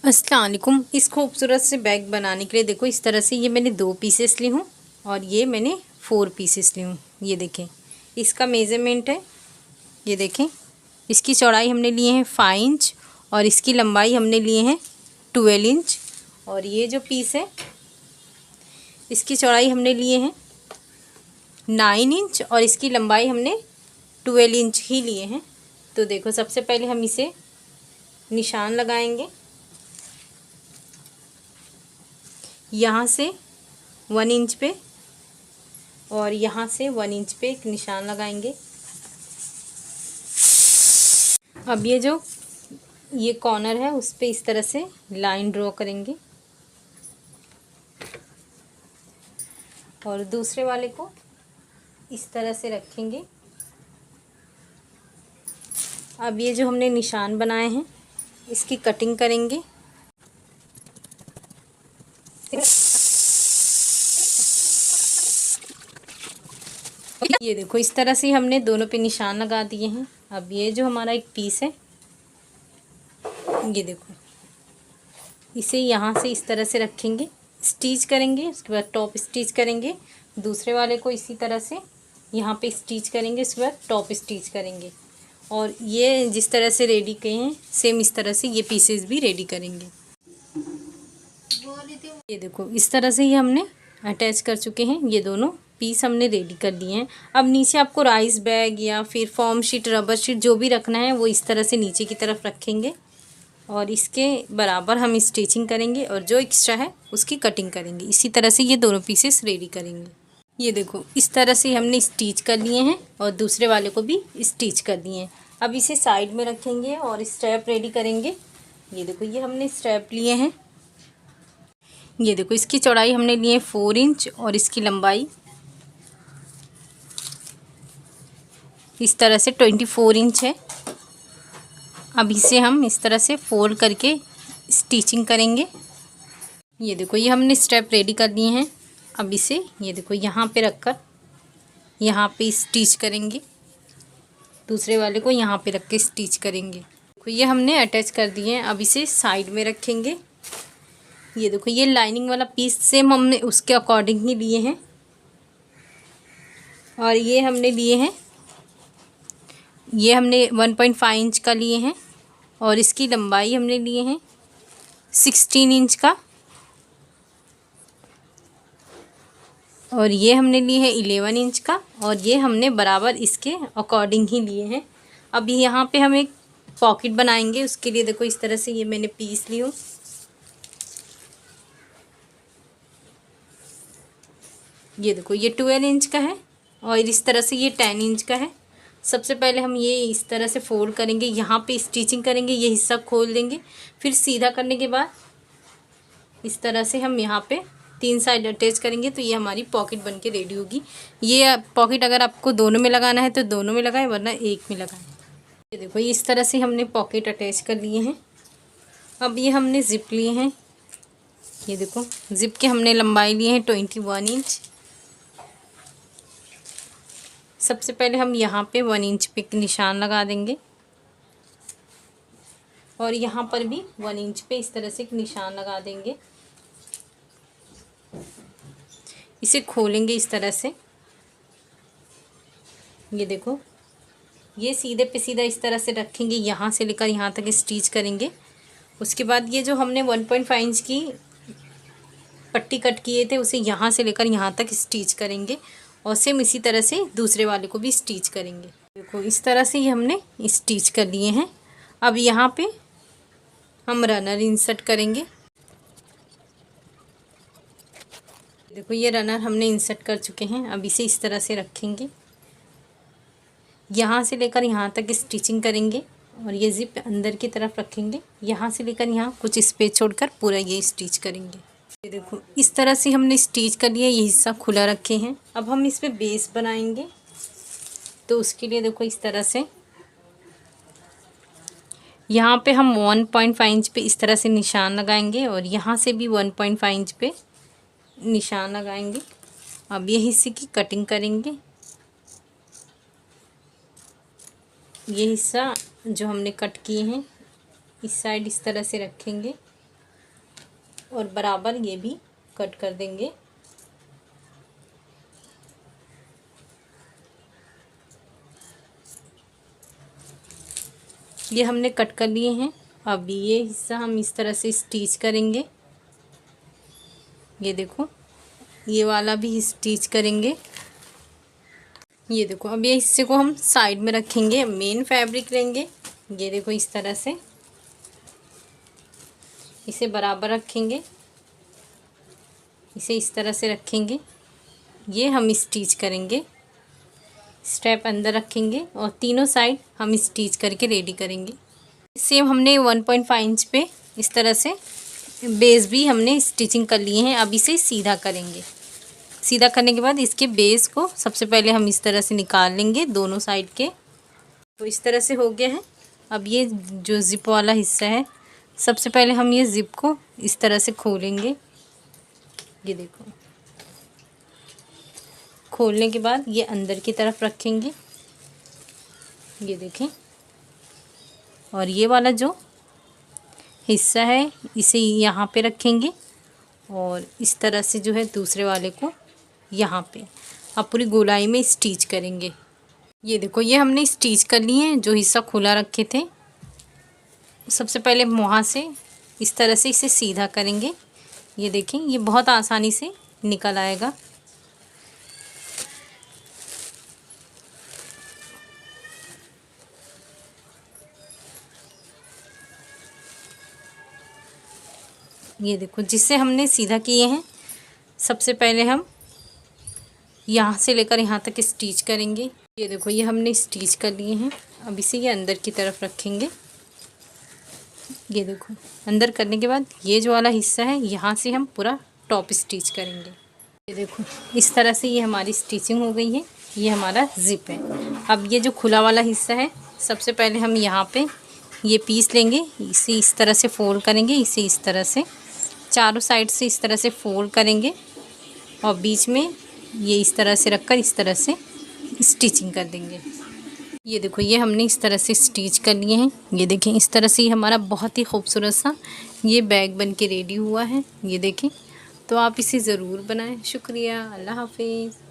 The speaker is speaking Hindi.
अस्सलाम वालेकुम। इस खूबसूरत से बैग बनाने के लिए देखो इस तरह से ये मैंने 2 पीसेस ली हूँ और ये मैंने 4 पीसेस ली हूँ। ये देखें इसका मेज़रमेंट है, ये देखें इसकी चौड़ाई हमने लिए हैं 5 इंच और इसकी लंबाई हमने लिए हैं 12 इंच। और ये जो पीस है इसकी चौड़ाई हमने लिए हैं 9 इंच और इसकी लंबाई हमने 12 इंच ही लिए हैं। तो देखो सबसे पहले हम इसे निशान लगाएंगे, यहाँ से 1 इंच पे और यहाँ से 1 इंच पे एक निशान लगाएंगे। अब ये कॉर्नर है उस पे इस तरह से लाइन ड्रॉ करेंगे और दूसरे वाले को इस तरह से रखेंगे। अब ये जो हमने निशान बनाए हैं इसकी कटिंग करेंगे। ये देखो इस तरह से हमने दोनों पे निशान लगा दिए हैं। अब ये जो हमारा एक पीस है ये देखो इसे यहाँ से इस तरह से रखेंगे, स्टिच करेंगे, उसके बाद टॉप स्टिच करेंगे। दूसरे वाले को इसी तरह से यहाँ पे स्टिच करेंगे, उसके बाद टॉप स्टिच करेंगे। और ये जिस तरह से रेडी किए हैं सेम इस तरह से ये पीसेस भी रेडी करेंगे। ये देखो इस तरह से ये हमने अटैच कर चुके हैं, ये दोनों पीस हमने रेडी कर दिए हैं। अब नीचे आपको राइस बैग या फिर फॉर्म शीट, रबर शीट जो भी रखना है वो इस तरह से नीचे की तरफ रखेंगे और इसके बराबर हम स्टिचिंग करेंगे और जो एक्स्ट्रा है उसकी कटिंग करेंगे। इसी तरह से ये दोनों पीसेस रेडी करेंगे। ये देखो इस तरह से हमने स्टिच कर लिए हैं और दूसरे वाले को भी स्टिच कर दिए हैं। अब इसे साइड में रखेंगे और स्ट्रैप रेडी करेंगे। ये देखो ये हमने स्ट्रैप लिए हैं, ये देखो इसकी चौड़ाई हमने लिए 4 इंच और इसकी लंबाई इस तरह से 24 इंच है। अब इसे हम इस तरह से फोल्ड करके स्टिचिंग करेंगे। ये देखो ये हमने स्टेप रेडी कर दिए हैं। अब इसे ये देखो यहाँ पे रखकर यहाँ पे स्टिच करेंगे, दूसरे वाले को यहाँ पे रख के स्टिच करेंगे। देखो ये हमने अटैच कर दिए हैं। अब इसे साइड में रखेंगे। ये देखो ये लाइनिंग वाला पीस सेम हमने उसके अकॉर्डिंग ही लिए हैं और ये हमने लिए हैं, ये हमने 1.5 इंच का लिए हैं और इसकी लंबाई हमने लिए हैं 16 इंच का और ये हमने लिए हैं 11 इंच का और ये हमने बराबर इसके अकॉर्डिंग ही लिए हैं। अब यहाँ पे हम एक पॉकेट बनाएंगे, उसके लिए देखो इस तरह से ये मैंने पीस ली हूँ। ये देखो ये 12 इंच का है और इस तरह से ये 10 इंच का है। सबसे पहले हम ये इस तरह से फोल्ड करेंगे, यहाँ पे स्टिचिंग करेंगे, ये हिस्सा खोल देंगे। फिर सीधा करने के बाद इस तरह से हम यहाँ पे 3 साइड अटैच करेंगे तो ये हमारी पॉकेट बन के रेडी होगी। ये पॉकेट अगर आपको दोनों में लगाना है तो दोनों में लगाएं वरना एक में लगाएं। ये देखो इस तरह से हमने पॉकेट अटैच कर लिए हैं। अब ये हमने ज़िप लिए हैं। ये देखो ज़िप के हमने लंबाई लिए हैं 21 इंच। सबसे पहले हम यहाँ पे 1 इंच पे निशान लगा देंगे और यहाँ पर भी 1 इंच पे इस तरह से एक निशान लगा देंगे। इसे खोलेंगे इस तरह से। ये देखो ये सीधे पे सीधा इस तरह से रखेंगे, यहाँ से लेकर यहाँ तक स्टिच करेंगे। उसके बाद ये जो हमने 1.5 इंच की पट्टी कट किए थे उसे यहाँ से लेकर यहाँ तक स्टिच करेंगे और सेम इसी तरह से दूसरे वाले को भी स्टिच करेंगे। देखो इस तरह से ही हमने स्टिच कर लिए हैं। अब यहाँ पे हम रनर इंसर्ट करेंगे। देखो ये रनर हमने इंसर्ट कर चुके हैं। अब इसे इस तरह से रखेंगे, यहाँ से लेकर यहाँ तक स्टिचिंग करेंगे और ये ज़िप अंदर की तरफ रखेंगे। यहाँ से लेकर यहाँ कुछ स्पेस छोड़कर पूरा ये स्टिच करेंगे। ये देखो इस तरह से हमने स्टिच कर लिया, ये हिस्सा खुला रखे हैं। अब हम इस पे बेस बनाएंगे तो उसके लिए देखो इस तरह से यहाँ पे हम 1.5 इंच पे इस तरह से निशान लगाएंगे और यहाँ से भी 1.5 इंच पे निशान लगाएंगे। अब ये हिस्से की कटिंग करेंगे। ये हिस्सा जो हमने कट किए हैं इस साइड इस तरह से रखेंगे और बराबर ये भी कट कर देंगे। ये हमने कट कर लिए हैं। अब ये हिस्सा हम इस तरह से स्टिच करेंगे। ये देखो, ये वाला भी स्टिच करेंगे। ये देखो, अब ये हिस्से को हम साइड में रखेंगे। मेन फैब्रिक लेंगे, ये देखो इस तरह से इसे बराबर रखेंगे, इसे इस तरह से रखेंगे। ये हम स्टिच करेंगे, स्टेप अंदर रखेंगे और तीनों साइड हम स्टिच करके रेडी करेंगे। सेम हमने 1.5 इंच पे इस तरह से बेस भी हमने स्टिचिंग कर लिए हैं। अब इसे सीधा करेंगे। सीधा करने के बाद इसके बेस को सबसे पहले हम इस तरह से निकाल लेंगे दोनों साइड के। तो इस तरह से हो गया है। अब ये जो ज़िप वाला हिस्सा है, सबसे पहले हम ये ज़िप को इस तरह से खोलेंगे। ये देखो, खोलने के बाद ये अंदर की तरफ रखेंगे, ये देखें। और ये वाला जो हिस्सा है इसे यहाँ पे रखेंगे और इस तरह से जो है दूसरे वाले को यहाँ पे अब पूरी गोलाई में स्टिच करेंगे। ये देखो, ये हमने स्टिच कर लिए हैं। जो हिस्सा खुला रखे थे, सबसे पहले वहाँ से इस तरह से इसे सीधा करेंगे। ये देखें, ये बहुत आसानी से निकल आएगा। ये देखो, जिससे हमने सीधा किए हैं, सबसे पहले हम यहाँ से लेकर यहाँ तक स्टिच करेंगे। ये देखो, ये हमने स्टिच कर लिए हैं। अब इसे ये अंदर की तरफ रखेंगे। ये देखो, अंदर करने के बाद ये जो वाला हिस्सा है, यहाँ से हम पूरा टॉप स्टिच करेंगे। ये देखो, इस तरह से ये हमारी स्टिचिंग हो गई है। ये हमारा ज़िप है। अब ये जो खुला वाला हिस्सा है, सबसे पहले हम यहाँ पे ये पीस लेंगे, इसे इस तरह से फोल्ड करेंगे, इसे इस तरह से चारों साइड से इस तरह से फोल्ड करेंगे और बीच में ये इस तरह से रखकर इस तरह से स्टिचिंग कर देंगे। ये देखो, ये हमने इस तरह से स्टिच कर लिए हैं। ये देखें, इस तरह से हमारा बहुत ही खूबसूरत सा ये बैग बन के रेडी हुआ है। ये देखें, तो आप इसे ज़रूर बनाएं। शुक्रिया, अल्लाह हाफिज़।